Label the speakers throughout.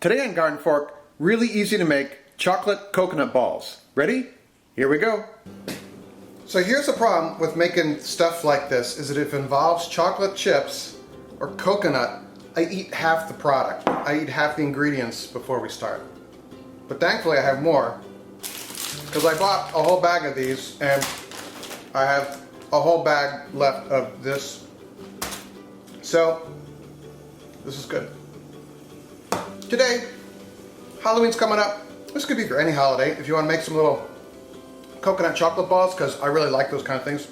Speaker 1: Today on GardenFork, really easy to make chocolate coconut balls. Ready? Here we go. So here's the problem with making stuff like this, is that if it involves chocolate chips or coconut, I eat half the product. I eat half the ingredients before we start. But thankfully I have more, because I bought a whole bag of these and I have a whole bag left of this. So this is good. Today, Halloween's coming up. This could be for any holiday if you want to make some little coconut chocolate balls, because I really like those kind of things.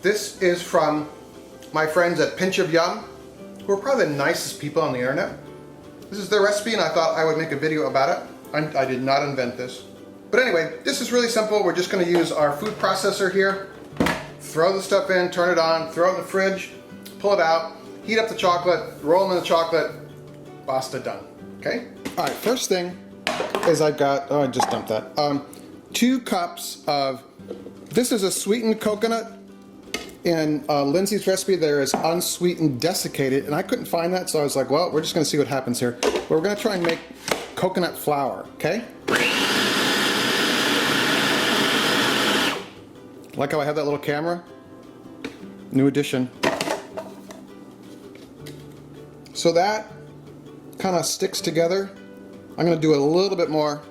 Speaker 1: This is from my friends at Pinch of Yum, who are probably the nicest people on the internet. This is their recipe and I thought I would make a video about it. I did not invent this. But anyway, this is really simple. We're just going to use our food processor here. Throw the stuff in, turn it on, throw it in the fridge, pull it out, heat up the chocolate, roll them in the chocolate, basta done. Okay? Alright, first thing is I've got, I just dumped that, 2 cups of, this is a sweetened coconut. In Lindsay's recipe there is unsweetened desiccated, and I couldn't find that, so I was like, well, we're just going to see what happens here. But we're going to try and make coconut flour, okay? Like how I have that little camera? New addition. So that kind of sticks together. I'm going to do a little bit more.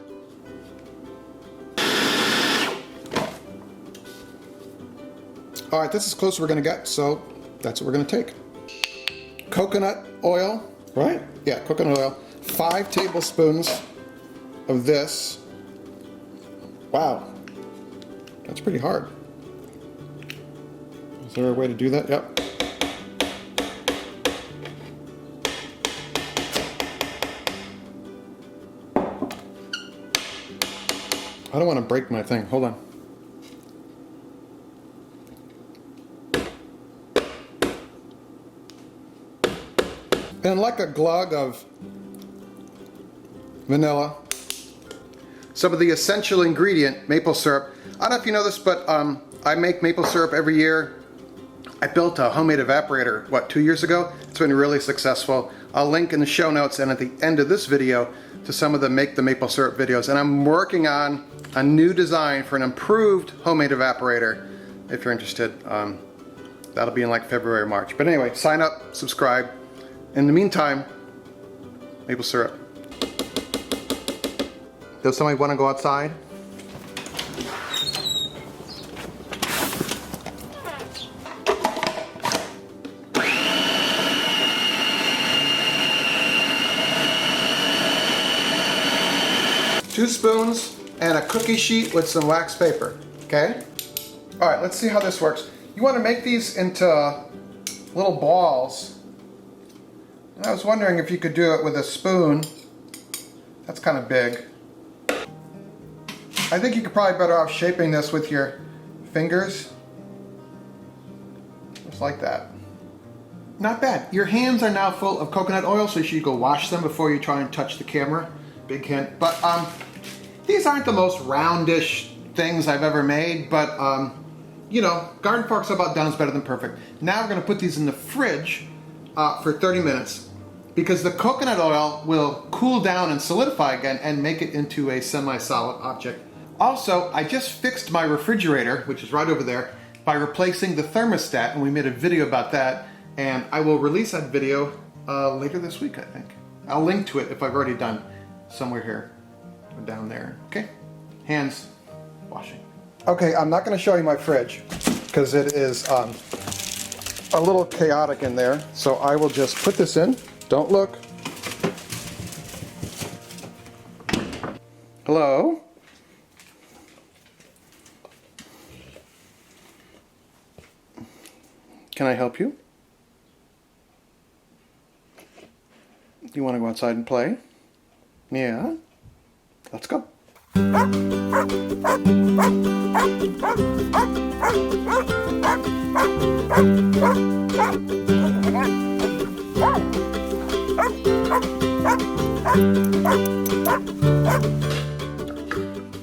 Speaker 1: Alright, this is close as we're going to get, so that's what we're going to take. Coconut oil, right? Yeah, coconut oil. 5 tablespoons of this. Wow, that's pretty hard. Is there a way to do that? Yep. I don't want to break my thing. Hold on. And like a glug of vanilla, some of the essential ingredient, maple syrup. I don't know if you know this, but I make maple syrup every year. I built a homemade evaporator, what, 2 years ago? It's been really successful. I'll link in the show notes and at the end of this video to some of the Make the Maple Syrup videos. And I'm working on a new design for an improved homemade evaporator. If you're interested, that'll be in like February or March. But anyway, sign up, subscribe. In the meantime, maple syrup. Does somebody want to go outside? Two spoons and a cookie sheet with some wax paper, okay? All right, let's see how this works. You want to make these into little balls. And I was wondering if you could do it with a spoon. That's kind of big. I think you could probably better off shaping this with your fingers. Just like that. Not bad. Your hands are now full of coconut oil, so you should go wash them before you try and touch the camera. Big hint. But these aren't the most roundish things I've ever made, but you know, GardenFork's about done is better than perfect. Now we're going to put these in the fridge for 30 minutes because the coconut oil will cool down and solidify again and make it into a semi-solid object. Also, I just fixed my refrigerator, which is right over there, by replacing the thermostat, and we made a video about that, and I will release that video later this week, I think. I'll link to it if I've already done somewhere here or down there. Okay, hands washing. Okay, I'm not going to show you my fridge because it is a little chaotic in there, so I will just put this in. Don't look. Hello? Can I help you? You want to go outside and play? Yeah? Let's go.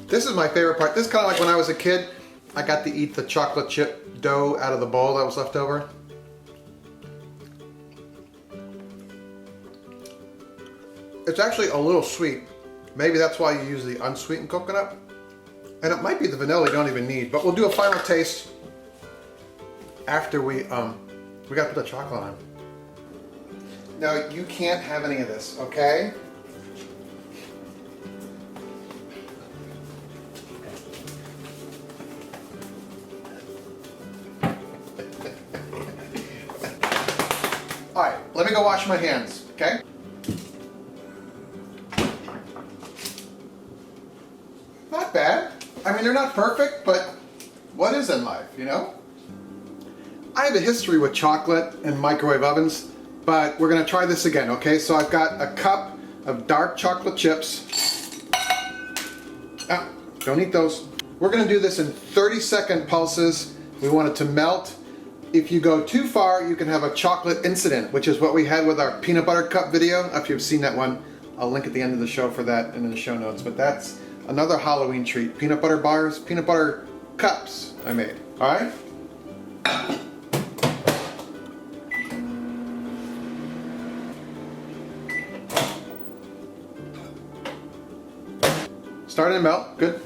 Speaker 1: This is my favorite part. This is kind of like when I was a kid. I got to eat the chocolate chip dough out of the bowl that was left over. It's actually a little sweet. Maybe that's why you use the unsweetened coconut. And it might be the vanilla you don't even need, but we'll do a final taste after we gotta put the chocolate on. Now you can't have any of this, okay? All right, let me go wash my hands, okay? Not bad. I mean, they're not perfect, but what is in life, you know? I have a history with chocolate and microwave ovens, but we're gonna try this again, okay? So I've got a cup of dark chocolate chips. Ah, don't eat those. We're gonna do this in 30-second pulses. We want it to melt. If you go too far, you can have a chocolate incident, which is what we had with our peanut butter cup video. If you've seen that one, I'll link at the end of the show for that and in the show notes, but that's another Halloween treat. Peanut butter bars, peanut butter cups I made, all right? Starting to melt, good.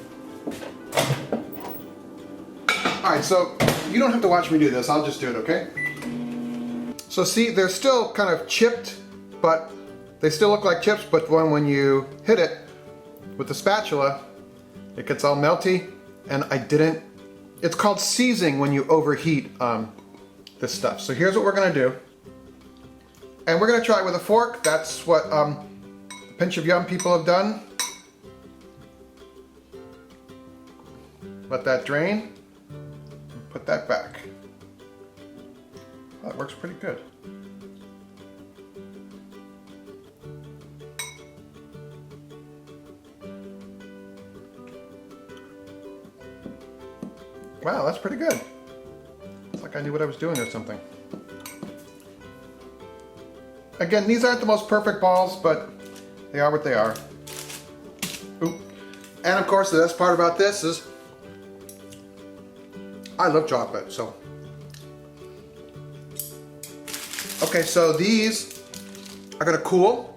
Speaker 1: All right, so you don't have to watch me do this, I'll just do it, okay? So see, they're still kind of chipped, but they still look like chips, but when you hit it with the spatula, it gets all melty, and it's called seizing when you overheat this stuff. So here's what we're gonna do. And we're gonna try it with a fork. That's what a Pinch of Yum people have done. Let that drain, and put that back. Well, that works pretty good. Wow, that's pretty good. It's like I knew what I was doing or something. Again, these aren't the most perfect balls, but they are what they are. Oop. And of course, the best part about this is I love chocolate, so. Okay, so these are gonna cool,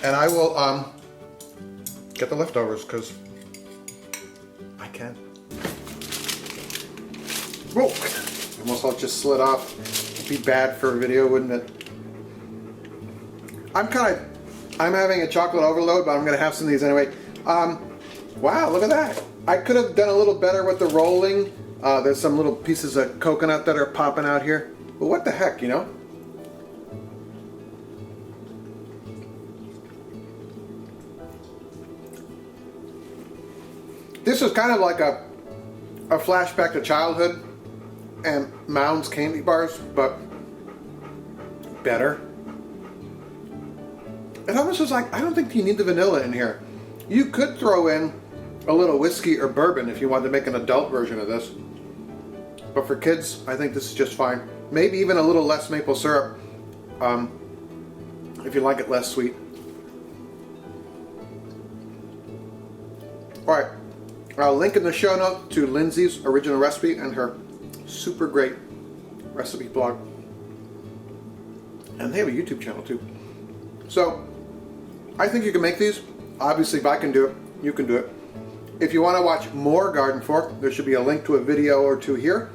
Speaker 1: and I will get the leftovers because I can. Whoa! Almost all just slid off. It'd be bad for a video, wouldn't it? I'm having a chocolate overload, but I'm gonna have some of these anyway. Wow, look at that. I could have done a little better with the rolling. There's some little pieces of coconut that are popping out here. But what the heck, you know? This is kind of like a flashback to childhood and Mounds candy bars, but better. It almost is like, I don't think you need the vanilla in here. You could throw in a little whiskey or bourbon if you wanted to make an adult version of this. But for kids, I think this is just fine. Maybe even a little less maple syrup if you like it less sweet. All right, I'll link in the show note to Lindsay's original recipe and her super great recipe blog. And they have a YouTube channel too. So, I think you can make these. Obviously, if I can do it, you can do it. If you want to watch more GardenFork, there should be a link to a video or two here.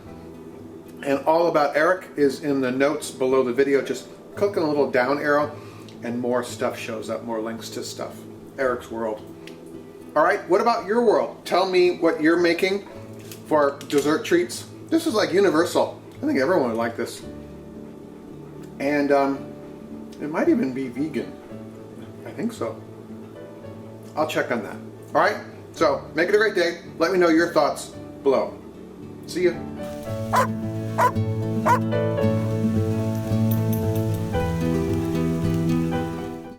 Speaker 1: And all about Eric is in the notes below the video. Just click on a little down arrow and more stuff shows up, more links to stuff. Eric's world. All right, what about your world? Tell me what you're making for dessert treats. This is like universal. I think everyone would like this. And it might even be vegan. I think so. I'll check on that. All right, so make it a great day. Let me know your thoughts below. See ya.